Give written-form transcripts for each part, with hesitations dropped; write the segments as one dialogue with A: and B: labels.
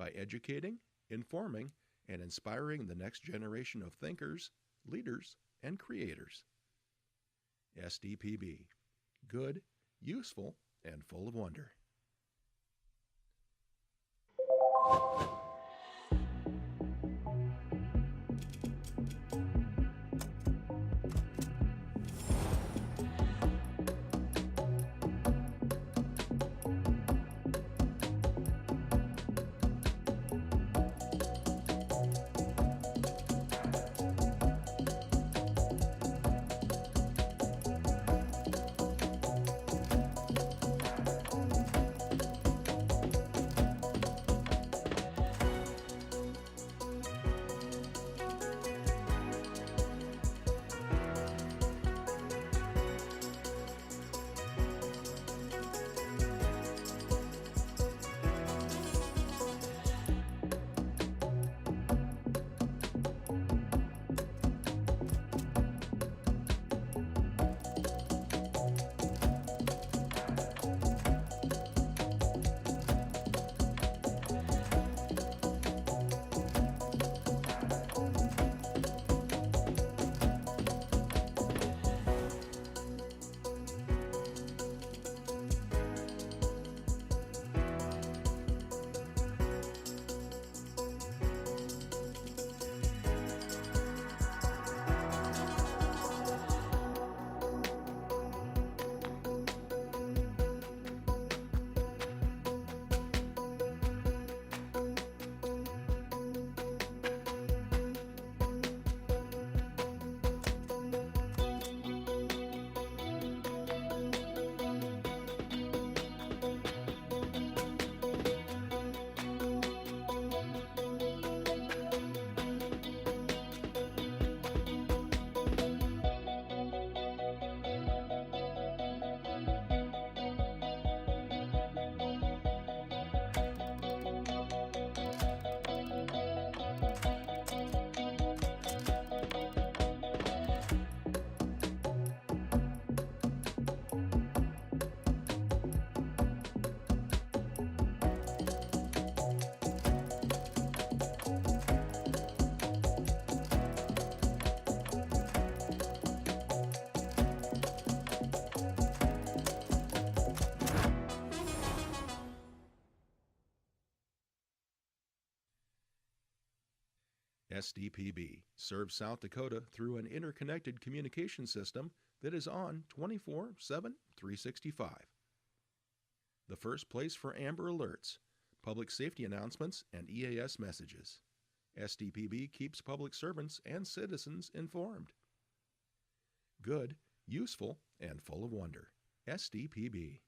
A: by educating, informing, and inspiring the next generation of thinkers, leaders, and creators. SDPB. Good, useful, and full of wonder. SDPB serves South Dakota through an interconnected communication system that is on 24/7, 365. The first place for Amber Alerts, public safety announcements, and EAS messages. SDPB keeps public servants and citizens informed. Good, useful, and full of wonder. SDPB.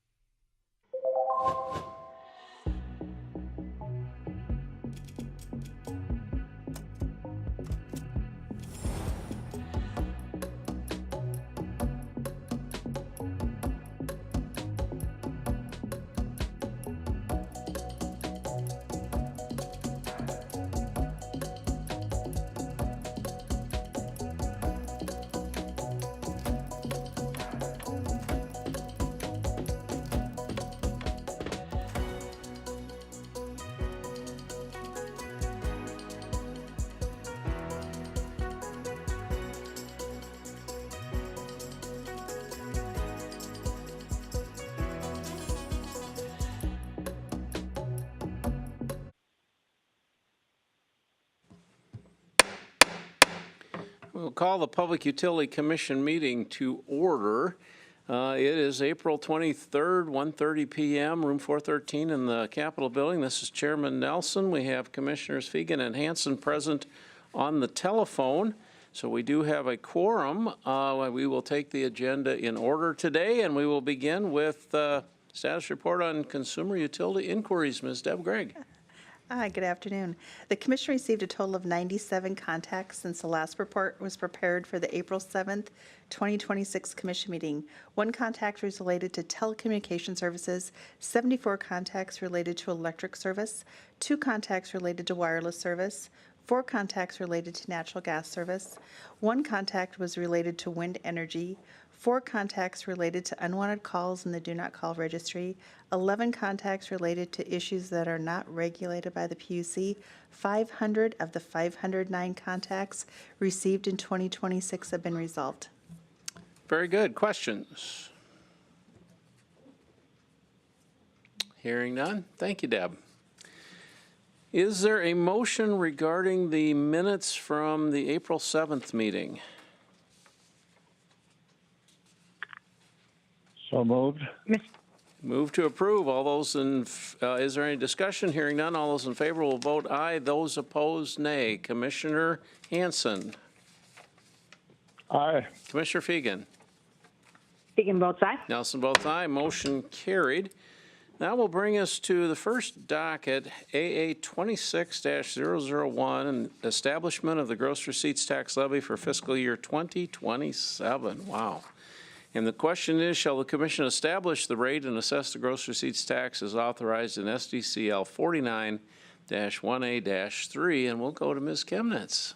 B: We'll call the Public Utility Commission meeting to order. It is April 23rd, 1:30 p.m., room 413 in the Capitol building. This is Chairman Nelson. We have Commissioners Fegan and Hanson present on the telephone. So we do have a quorum. We will take the agenda in order today, and we will begin with status report on consumer utility inquiries. Ms. Deb Gregg.
C: Hi, good afternoon. The Commission received a total of 97 contacts since the last report was prepared for the April 7th, 2026 Commission meeting. 1 contact was related to telecommunication services, 74 contacts related to electric service, 2 contacts related to wireless service, 4 contacts related to natural gas service, 1 contact was related to wind energy, 4 contacts related to unwanted calls in the Do Not Call registry, 11 contacts related to issues that are not regulated by the PUC. 500 of the 509 contacts received in 2026 have been resolved.
B: Very good. Questions? Hearing none. Thank you, Deb. Is there a motion regarding the minutes from the April 7th meeting?
D: So moved.
B: Move to approve. All those in, is there any discussion? Hearing none. All those in favor will vote aye. Those opposed, nay. Commissioner Hanson.
D: Aye.
B: Commissioner Fegan.
E: Fegan votes aye.
B: Nelson votes aye. Motion carried. That will bring us to the first docket, AA 26-001, and establishment of the gross receipts tax levy for fiscal year 2027. Wow. And the question is, shall the commission establish the rate and assess the gross receipts tax as authorized in SDCL 49-1A-3? And we'll go to Ms. Chemnitz.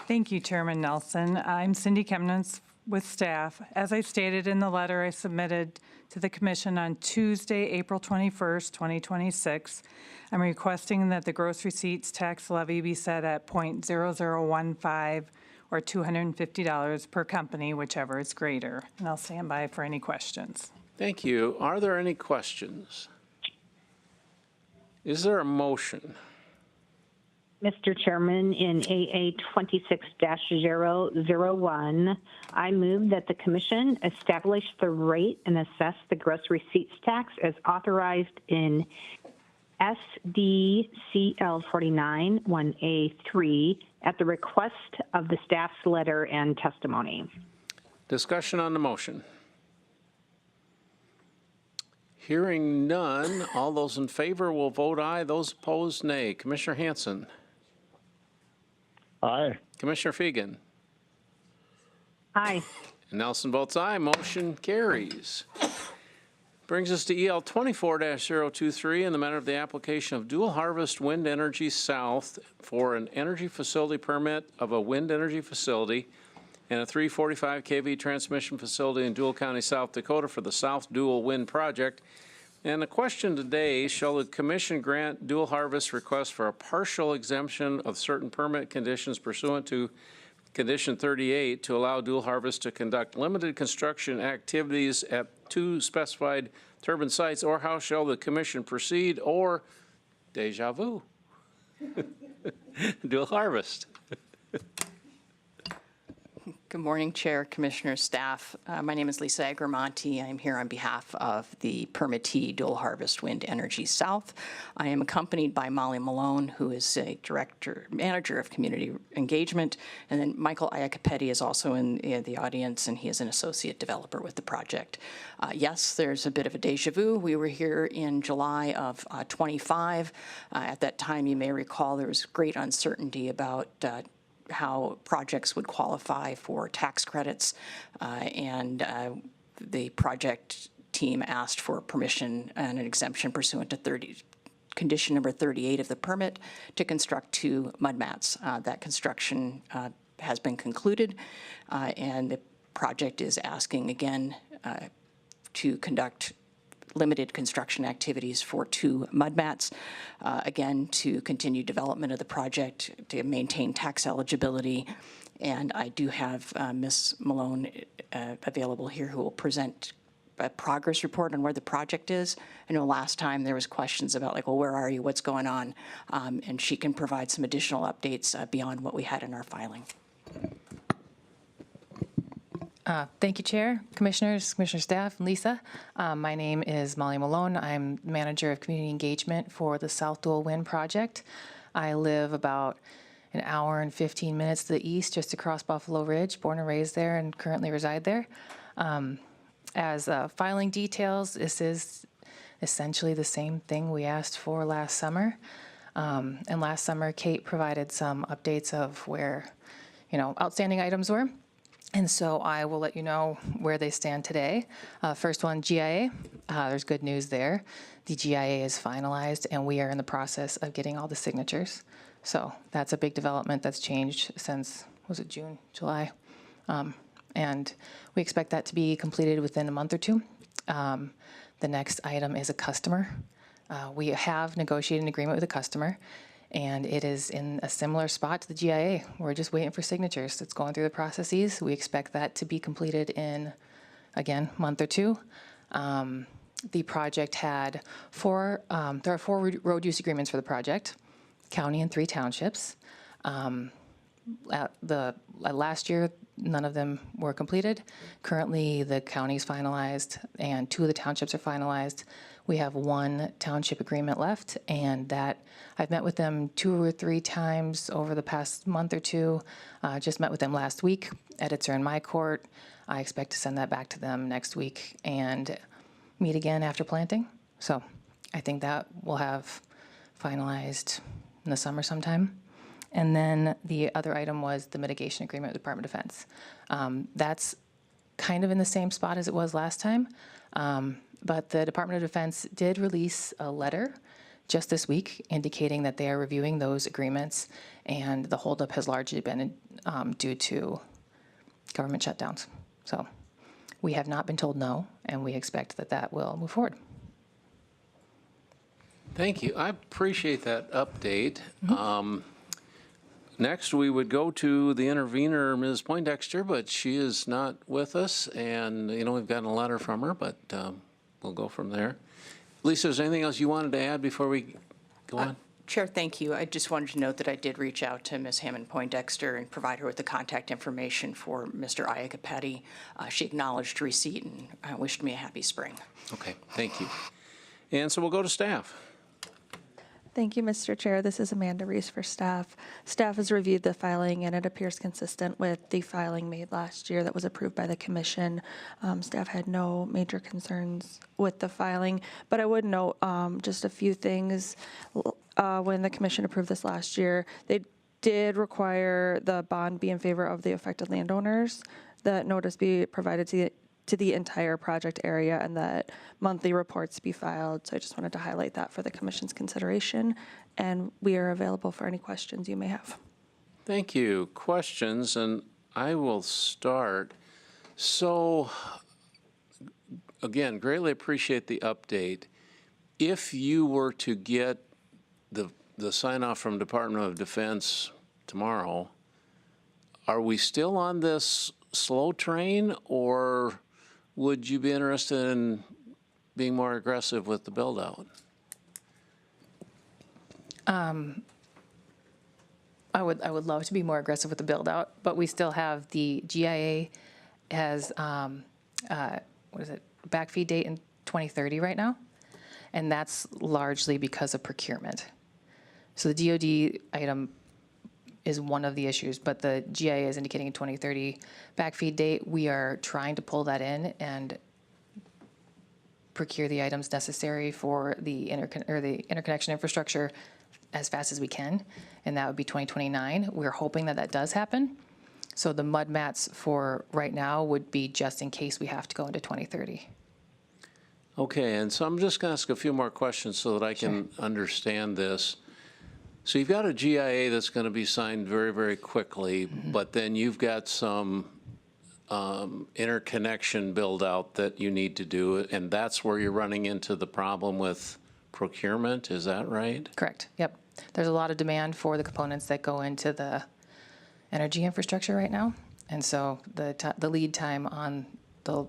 F: Thank you, Chairman Nelson. I'm Cindy Chemnitz with staff. As I stated in the letter I submitted to the Commission on Tuesday, April 21st, 2026, I'm requesting that the gross receipts tax levy be set at .0015 or $250 per company, whichever is greater. And I'll stand by for any questions.
B: Thank you. Are there any questions? Is there a motion?
E: Mr. Chairman, in AA 26-001, I move that the Commission establish the rate and assess the gross receipts tax as authorized in SDCL 49-1A3 at the request of the staff's letter and testimony.
B: Discussion on the motion. Hearing none, all those in favor will vote aye. Those opposed, nay. Commissioner Hanson.
D: Aye.
B: Commissioner Fegan.
E: Aye.
B: And Nelson votes aye. Motion carries. Brings us to EL 24-023 in the matter of the application of Dual Harvest Wind Energy South for an energy facility permit of a wind energy facility and a 345 kV transmission facility in Dual County, South Dakota for the South Dual Wind Project. And the question today, shall the Commission grant Dual Harvest request for a partial exemption of certain permit conditions pursuant to Condition 38 to allow Dual Harvest to conduct limited construction activities at 2 specified turbine sites, or how shall the Commission proceed, or deja vu? Dual Harvest.
G: Good morning, Chair, Commissioners, staff. My name is Lisa Agramonte. I'm here on behalf of the permittee Dual Harvest Wind Energy South. I am accompanied by Molly Malone, who is a manager of community engagement, and then Michael Iacopetti is also in the audience, and he is an associate developer with the project. Yes, there's a bit of a deja vu. We were here in July of 25. At that time, you may recall there was great uncertainty about how projects would qualify for tax credits, and the project team asked for permission and an exemption pursuant to condition number 38 of the permit to construct 2 mud mats. That construction has been concluded, and the project is asking again to conduct limited construction activities for 2 mud mats, again, to continue development of the project, to maintain tax eligibility. And I do have Ms. Malone available here, who will present a progress report on where the project is. I know last time there was questions about, like, well, where are you, what's going on? And she can provide some additional updates beyond what we had in our filing.
H: Thank you, Chair, Commissioners, Commissioner staff, and Lisa. My name is Molly Malone. I'm Manager of Community Engagement for the South Dual Wind Project. I live about an hour and 15 minutes to the east, just across Buffalo Ridge, born and raised there and currently reside there. As filing details, this is essentially the same thing we asked for last summer. And last summer, Kate provided some updates of where, outstanding items were. And so I will let you know where they stand today. First one, GIA. There's good news there. The GIA is finalized, and we are in the process of getting all the signatures. So that's a big development that's changed since, was it June, July? and we expect that to be completed within a month or two. The next item is a customer. We have negotiated an agreement with a customer, and it is in a similar spot to the GIA. We're just waiting for signatures. It's going through the processes. We expect that to be completed in, again, month or two. The project had there are 4 road use agreements for the project, county and 3 townships. Last year, none of them were completed. Currently, the county's finalized and 2 of the townships are finalized. We have 1 township agreement left, and that I've met with them 2 or 3 times over the past month or two. Just met with them last week. Edits are in my court. I expect to send that back to them next week and meet again after planting. So I think that we'll have finalized in the summer sometime. And then the other item was the mitigation agreement with the Department of Defense. That's kind of in the same spot as it was last time. But the Department of Defense did release a letter just this week indicating that they are reviewing those agreements, and the holdup has largely been due to government shutdowns. So we have not been told no, and we expect that that will move forward.
B: Thank you. I appreciate that update. Next, we would go to the intervener, Ms. Poindexter, but she is not with us, and, we've gotten a letter from her, but we'll go from there. Lisa, is there anything else you wanted to add before we go on?
G: Chair, thank you. I just wanted to note that I did reach out to Ms. Hammond Poindexter and provide her with the contact information for Mr. Iacoppetti. She acknowledged receipt and wished me a happy spring.
B: Okay, thank you. And so we'll go to staff.
D: Thank you, Mr. Chair. This is Amanda Reese for staff. Staff has reviewed the filing, and it appears consistent with the filing made last year that was approved by the commission. Staff had no major concerns with the filing, but I would note just a few things. When the commission approved this last year, they did require the bond be in favor of the affected landowners, that notice be provided to the entire project area, and that monthly reports be filed. So I just wanted to highlight that for the commission's consideration, and we are available for any questions you may have.
B: Thank you. Questions, and I will start. So, again, greatly appreciate the update. If you were to get the sign-off from Department of Defense tomorrow, are we still on this slow train, or would you be interested in being more aggressive with the build-out?
H: I would love to be more aggressive with the build-out, but we still have the GIA has, backfeed date in 2030 right now, and that's largely because of procurement. So the DOD item is one of the issues, but the GIA is indicating a 2030 backfeed date. We are trying to pull that in and procure the items necessary for the interconnection infrastructure as fast as we can, and that would be 2029. We're hoping that that does happen. So the mud mats for right now would be just in case we have to go into 2030.
B: Okay, and so I'm just going to ask a few more questions so that I can understand this. So you've got a GIA that's going to be signed very, very quickly, but then you've got some interconnection build-out that you need to do, and that's where you're running into the problem with procurement, is that right?
H: Correct, yep. There's a lot of demand for the components that go into the energy infrastructure right now, and so the lead time on the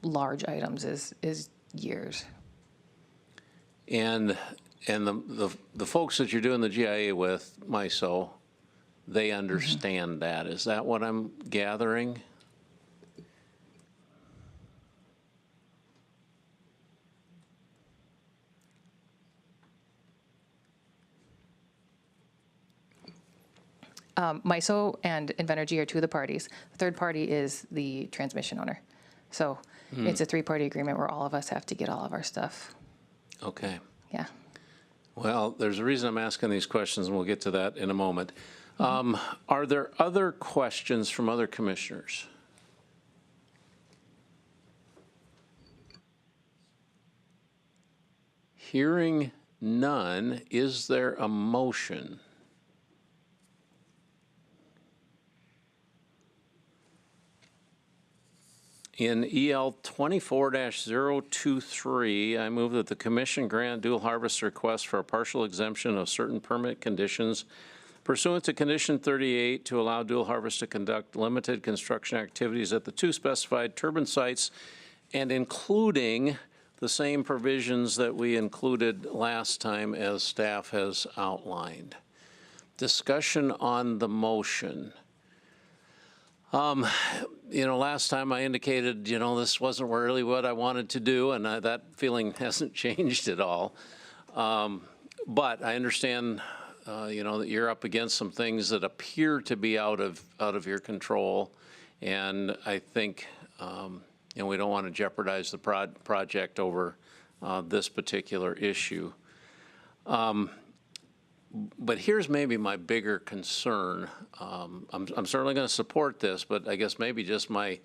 H: large items is years.
B: And the folks that you're doing the GIA with, MISO, they understand that. Is that what I'm gathering?
H: MISO and Invenergy are 2 of the parties. The third party is the transmission owner. So it's a 3-party agreement where all of us have to get all of our stuff.
B: Okay.
H: Yeah.
B: Well, there's a reason I'm asking these questions, and we'll get to that in a moment. Are there other questions from other commissioners? Hearing none, is there a motion? In EL 24-023, I move that the commission grant dual harvest request for a partial exemption of certain permit conditions pursuant to condition 38 to allow dual harvest to conduct limited construction activities at the two specified turbine sites, and including the same provisions that we included last time as staff has outlined. Discussion on the motion. Last time I indicated, this wasn't really what I wanted to do, and that feeling hasn't changed at all. But I understand, that you're up against some things that appear to be out of your control, and I think, we don't want to jeopardize the project over this particular issue. But here's maybe my bigger concern. I'm certainly going to support this, but I guess maybe just my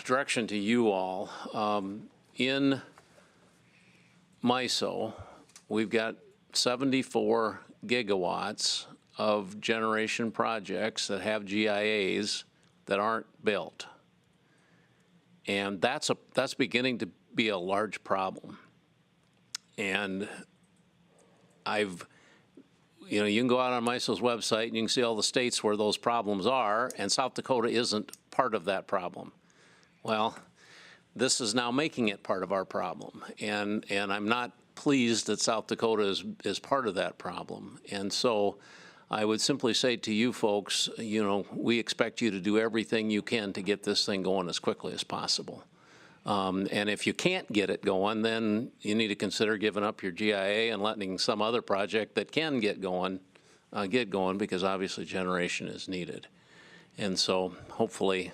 B: direction to you all. In MISO, we've got 74 gigawatts of generation projects that have GIAs that aren't built. And that's beginning to be a large problem. And you can go out on MISO's website and you can see all the states where those problems are, and South Dakota isn't part of that problem. Well, this is now making it part of our problem, and I'm not pleased that South Dakota is part of that problem. And so I would simply say to you folks, we expect you to do everything you can to get this thing going as quickly as possible. And if you can't get it going, then you need to consider giving up your GIA and letting some other project that can get going, because obviously generation is needed. And so hopefully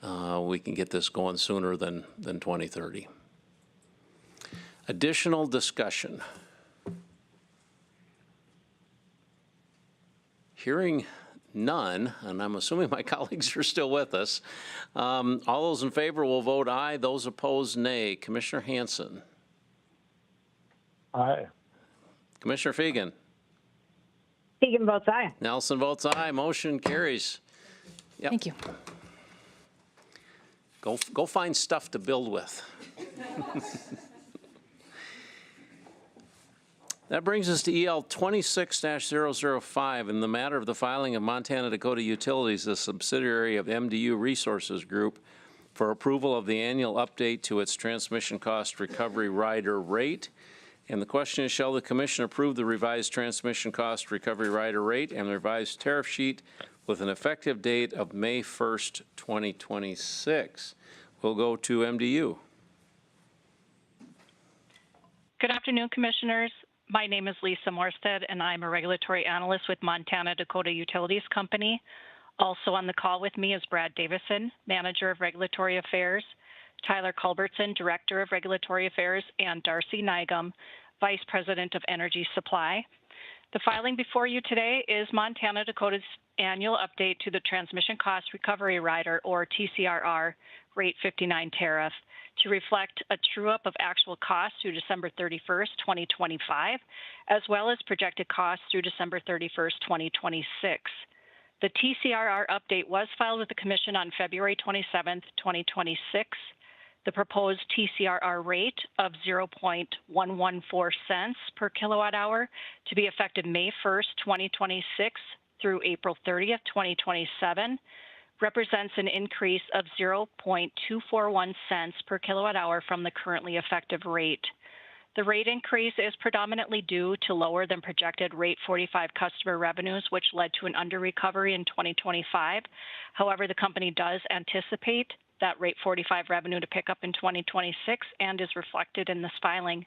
B: we can get this going sooner than 2030. Additional discussion. Hearing none, and I'm assuming my colleagues are still with us. All those in favor will vote aye. Those opposed, nay. Commissioner Hansen.
I: Aye.
B: Commissioner Fegan.
E: Fegan votes aye.
B: Nelson votes aye. Motion carries. Yep.
H: Thank you.
B: Go find stuff to build with. That brings us to EL 26-005 in the matter of the filing of Montana Dakota Utilities, a subsidiary of MDU Resources Group, for approval of the annual update to its transmission cost recovery rider rate. And the question is, shall the commission approve the revised transmission cost recovery rider rate and the revised tariff sheet with an effective date of May 1st, 2026? We'll go to MDU.
J: Good afternoon, commissioners. My name is Lisa Morstead, and I'm a regulatory analyst with Montana Dakota Utilities Company. Also on the call with me is Brad Davison, Manager of Regulatory Affairs, Tyler Culbertson, Director of Regulatory Affairs, and Darcy Nygum, Vice President of Energy Supply. The filing before you today is Montana Dakota's annual update to the Transmission Cost Recovery Rider, or TCRR, Rate 59 tariff, to reflect a true-up of actual costs through December 31st, 2025, as well as projected costs through December 31st, 2026. The TCRR update was filed with the Commission on February 27th, 2026. The proposed TCRR rate of 0.114 cents per kilowatt hour to be effective May 1st, 2026 through April 30th, 2027, represents an increase of 0.241 cents per kilowatt hour from the currently effective rate. The rate increase is predominantly due to lower than projected Rate 45 customer revenues, which led to an under-recovery in 2025. However, the company does anticipate that Rate 45 revenue to pick up in 2026 and is reflected in this filing.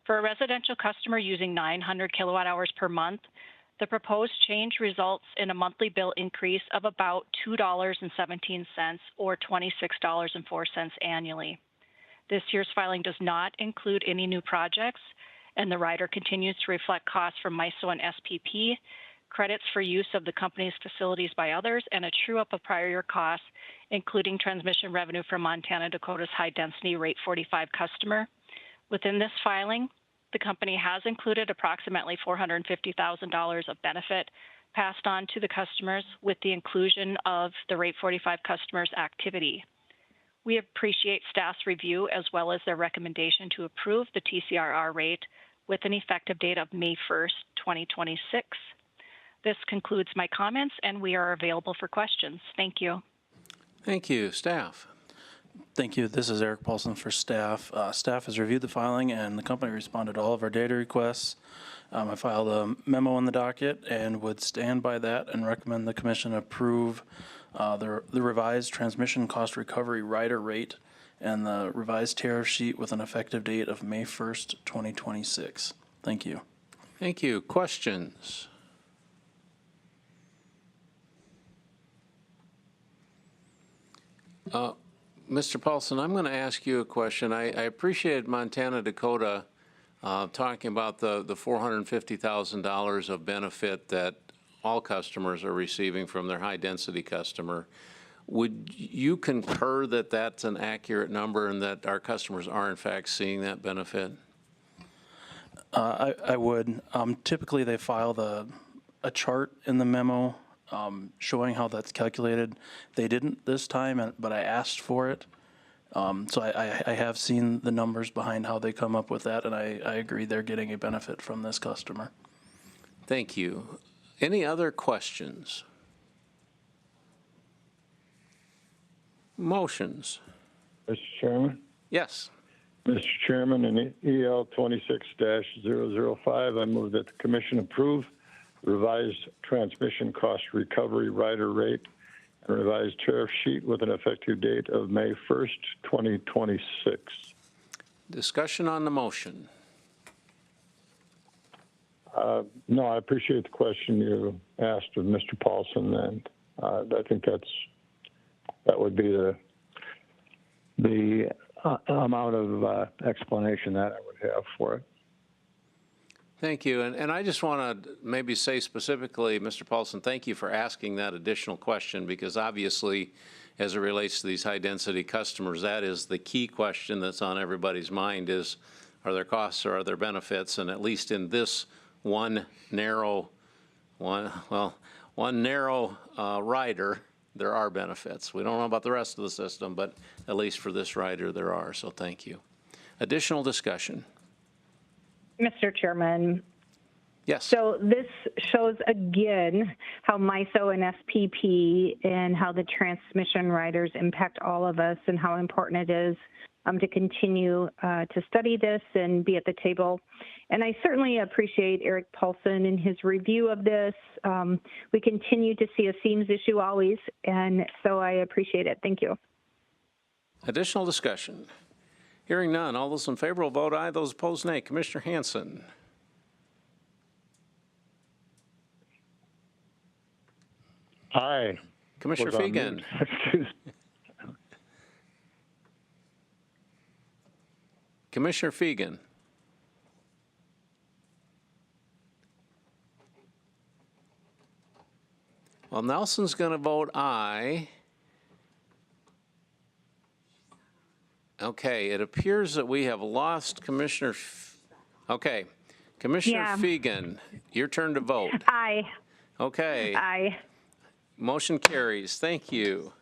J: For a residential customer using 900 kilowatt hours per month, the proposed change results in a monthly bill increase of about $2.17 or $26.04 annually. This year's filing does not include any new projects, and the rider continues to reflect costs from MISO and SPP, credits for use of the company's facilities by others, and a true-up of prior year costs, including transmission revenue from Montana Dakota's high-density Rate 45 customer. Within this filing, the company has included approximately $450,000 of benefit passed on to the customers with the inclusion of the Rate 45 customers' activity. We appreciate staff's review as well as their recommendation to approve the TCRR rate with an effective date of May 1st, 2026. This concludes my comments, and we are available for questions. Thank you.
B: Thank you. Staff.
I: Thank you. This is Eric Paulson for staff. Staff has reviewed the filing and the company responded to all of our data requests. I filed a memo in the docket and would stand by that and recommend the commission approve the revised transmission cost recovery rider rate and the revised tariff sheet with an effective date of May 1st, 2026. Thank you.
B: Thank you. Questions? Mr. Paulson, I'm going to ask you a question. I appreciated Montana Dakota talking about the $450,000 of benefit that all customers are receiving from their high-density customer. Would you concur that that's an accurate number and that our customers are, in fact, seeing that benefit?
I: I would. Typically, they file a chart in the memo showing how that's calculated. They didn't this time, but I asked for it. So I have seen the numbers behind how they come up with that, and I agree they're getting a benefit from this customer.
B: Thank you. Any other questions? Motions?
K: Mr. Chairman?
B: Yes.
K: Mr. Chairman, in EL 26-005, I move that the commission approve revised transmission cost recovery rider rate and revised tariff sheet with an effective date of May 1st, 2026.
B: Discussion on the motion.
K: No, I appreciate the question you asked of Mr. Paulson, and I think that would be the amount of explanation that I would have for it.
B: Thank you. And I just want to maybe say specifically, Mr. Paulson, thank you for asking that additional question, because obviously, as it relates to these high-density customers, that is the key question that's on everybody's mind is, are there costs or are there benefits? And at least in this one narrow rider, there are benefits. We don't know about the rest of the system, but at least for this rider, there are. So thank you. Additional discussion.
E: Mr. Chairman.
B: Yes.
E: So this shows again how MISO and SPP and how the transmission riders impact all of us and how important it is to continue to study this and be at the table. And I certainly appreciate Eric Paulson and his review of this. We continue to see a seams issue always, and so I appreciate it. Thank you.
B: Additional discussion. Hearing none, all those in favor will vote aye. Those opposed, nay. Commissioner Hansen.
K: Aye.
B: Commissioner Fegan. Commissioner Fegan. Well, Nelson's going to vote aye. Okay, it appears that we have lost Commissioner. Okay, Commissioner Fegan, your turn to vote.
E: Aye.
B: Okay.
E: Aye.
B: Motion carries. Thank you.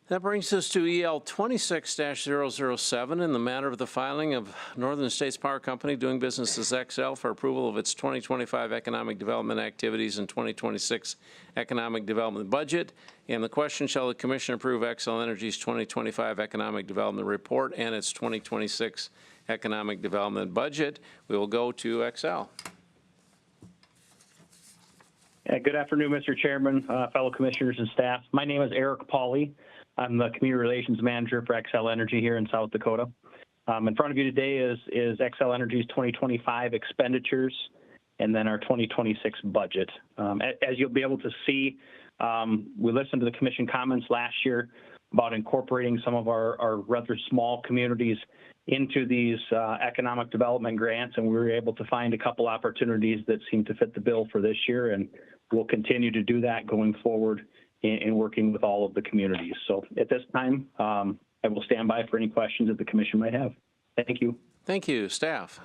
B: That brings us to EL 26-007 in the matter of the filing of Northern States Power Company doing business as XL for approval of its 2025 economic development activities and 2026 economic development budget. And the question, shall the commission approve XL Energy's 2025 economic development report and its 2026 economic development budget? We will go to XL.
L: Good afternoon, Mr. Chairman, fellow commissioners and staff. My name is Eric Pauley. I'm the Community Relations Manager for XL Energy here in South Dakota. In front of you today is XL Energy's 2025 expenditures and then our 2026 budget. As you'll be able to see, we listened to the commission comments last year about incorporating some of our rather small communities into these economic development grants, and we were able to find a couple opportunities that seem to fit the bill for this year, and we'll continue to do that going forward in working with all of the communities. So at this time, I will stand by for any questions that the commission might have. Thank you.
B: Thank you. Staff.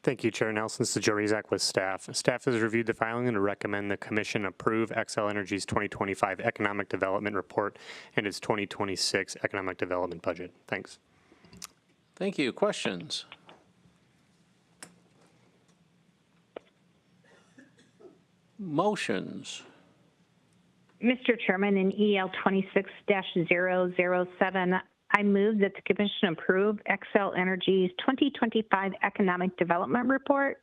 M: Thank you, Chair Nelson. This is Joe Rizak with staff. Staff has reviewed the filing and recommend the Commission approve Xcel Energy's 2025 Economic Development Report and its 2026 Economic Development Budget. Thanks.
B: Thank you. Questions? Motions?
E: Mr. Chairman, in EL 26-007, I move that the Commission approve Xcel Energy's 2025 Economic Development Report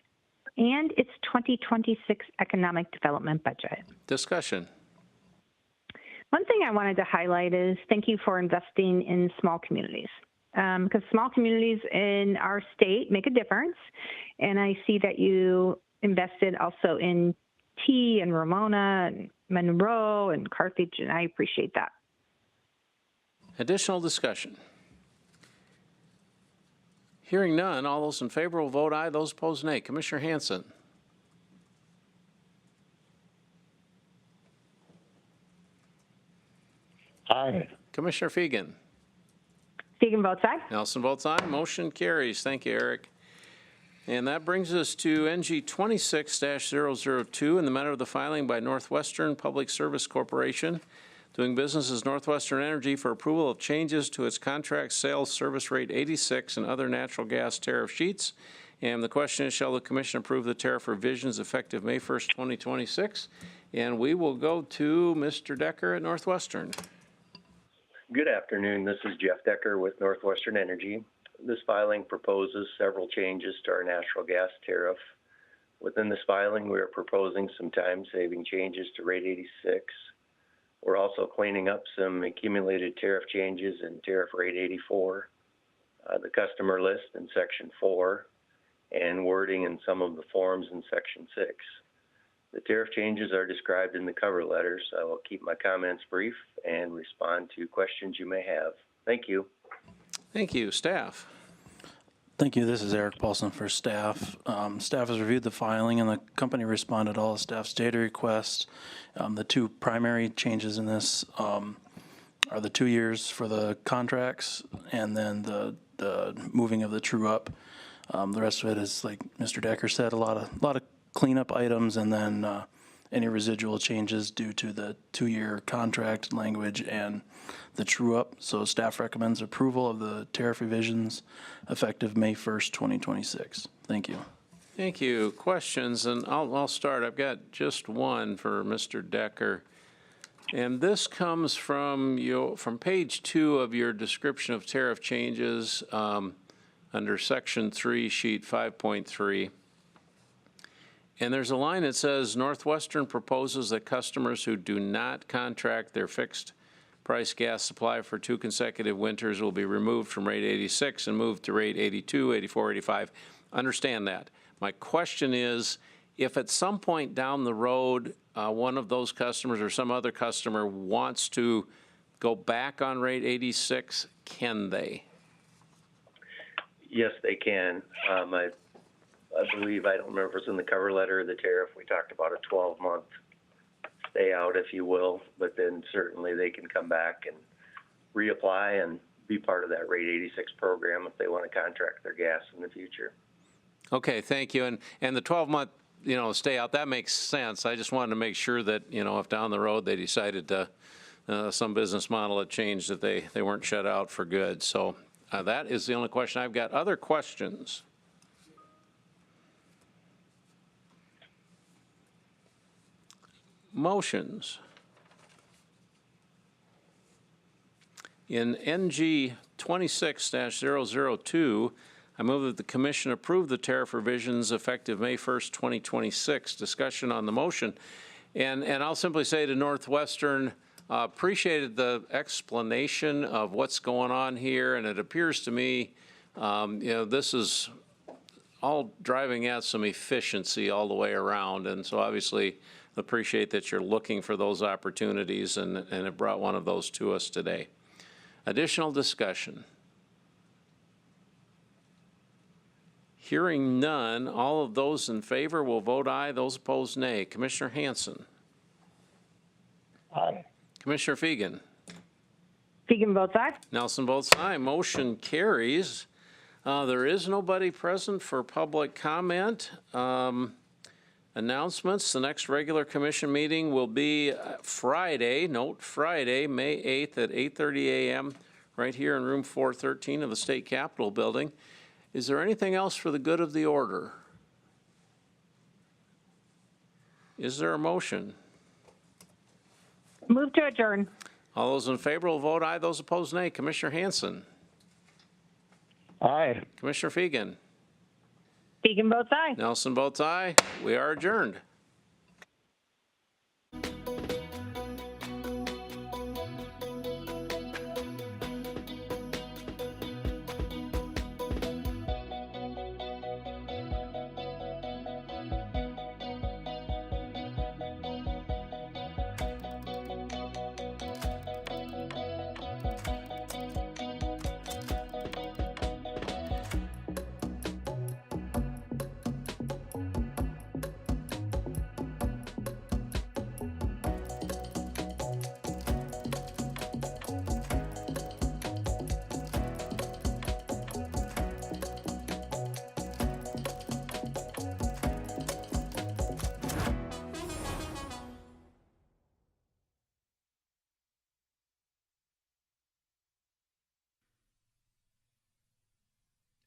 E: and its 2026 Economic Development Budget.
B: Discussion.
E: One thing I wanted to highlight is thank you for investing in small communities. Because small communities in our state make a difference. And I see that you invested also in T and Ramona and Monroe and Carthage, and I appreciate that.
B: Additional discussion. Hearing none, all those in favor will vote aye, those opposed nay. Commissioner Hanson.
K: Aye.
B: Commissioner Fegan.
E: Fegan votes aye.
B: Nelson votes aye. Motion carries. Thank you, Eric. And that brings us to NG 26-002 in the matter of the filing by Northwestern Public Service Corporation, doing business as Northwestern Energy, for approval of changes to its contract sales service rate 86 and other natural gas tariff sheets. And the question is, shall the Commission approve the tariff revisions effective May 1st, 2026? And we will go to Mr. Decker at Northwestern.
N: Good afternoon. This is Jeff Decker with Northwestern Energy. This filing proposes several changes to our natural gas tariff. Within this filing, we are proposing some time-saving changes to rate 86. We're also cleaning up some accumulated tariff changes in tariff rate 84, the customer list in section 4, and wording in some of the forms in section 6. The tariff changes are described in the cover letter, so I will keep my comments brief and respond to questions you may have. Thank you.
B: Thank you. Staff.
I: Thank you. This is Eric Paulson for staff. Staff has reviewed the filing and the company responded to all of staff's data requests. The two primary changes in this are the 2 years for the contracts and then the moving of the true up. The rest of it is, like Mr. Decker said, a lot of cleanup items, and then any residual changes due to the 2-year contract language and the true up. So staff recommends approval of the tariff revisions effective May 1st, 2026. Thank you.
B: Thank you. Questions? And I'll start. I've got just one for Mr. Decker. And this comes from page 2 of your description of tariff changes under section 3, sheet 5.3. And there's a line that says, Northwestern proposes that customers who do not contract their fixed price gas supply for 2 consecutive winters will be removed from rate 86 and moved to rate 82, 84, 85. Understand that. My question is, if at some point down the road, one of those customers or some other customer wants to go back on rate 86, can they?
N: Yes, they can. I believe, I don't remember if it's in the cover letter or the tariff, we talked about a 12-month stay out, if you will, but then certainly they can come back and reapply and be part of that rate 86 program if they want to contract their gas in the future.
B: Okay, thank you. And the 12-month, stay out, that makes sense. I just wanted to make sure that, if down the road they decided to, some business model had changed, that they weren't shut out for good. So that is the only question I've got. Other questions? Motions. In NG 26-002, I move that the Commission approve the tariff revisions effective May 1st, 2026. Discussion on the motion. And I'll simply say to Northwestern, appreciated the explanation of what's going on here, and it appears to me, this is all driving at some efficiency all the way around, and so obviously appreciate that you're looking for those opportunities and have brought one of those to us today. Additional discussion. Hearing none, all of those in favor will vote aye, those opposed nay. Commissioner Hanson.
K: Aye.
B: Commissioner Fegan.
E: Fegan votes aye.
B: Nelson votes aye. Motion carries. There is nobody present for public comment. Announcements, the next regular commission meeting will be Friday, Friday, May 8th at 8:30 a.m. right here in room 413 of the State Capitol building. Is there anything else for the good of the order? Is there a motion?
E: Move to adjourn.
B: All those in favor will vote aye. Those opposed, nay. Commissioner Hanson.
K: Aye.
B: Commissioner Fegan.
E: Fegan votes aye.
B: Nelson votes aye. We are adjourned.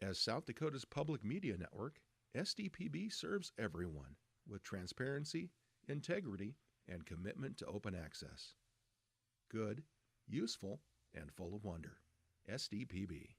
A: As South Dakota's public media network, SDPB serves everyone with transparency, integrity, and commitment to open access. Good, useful, and full of wonder. SDPB.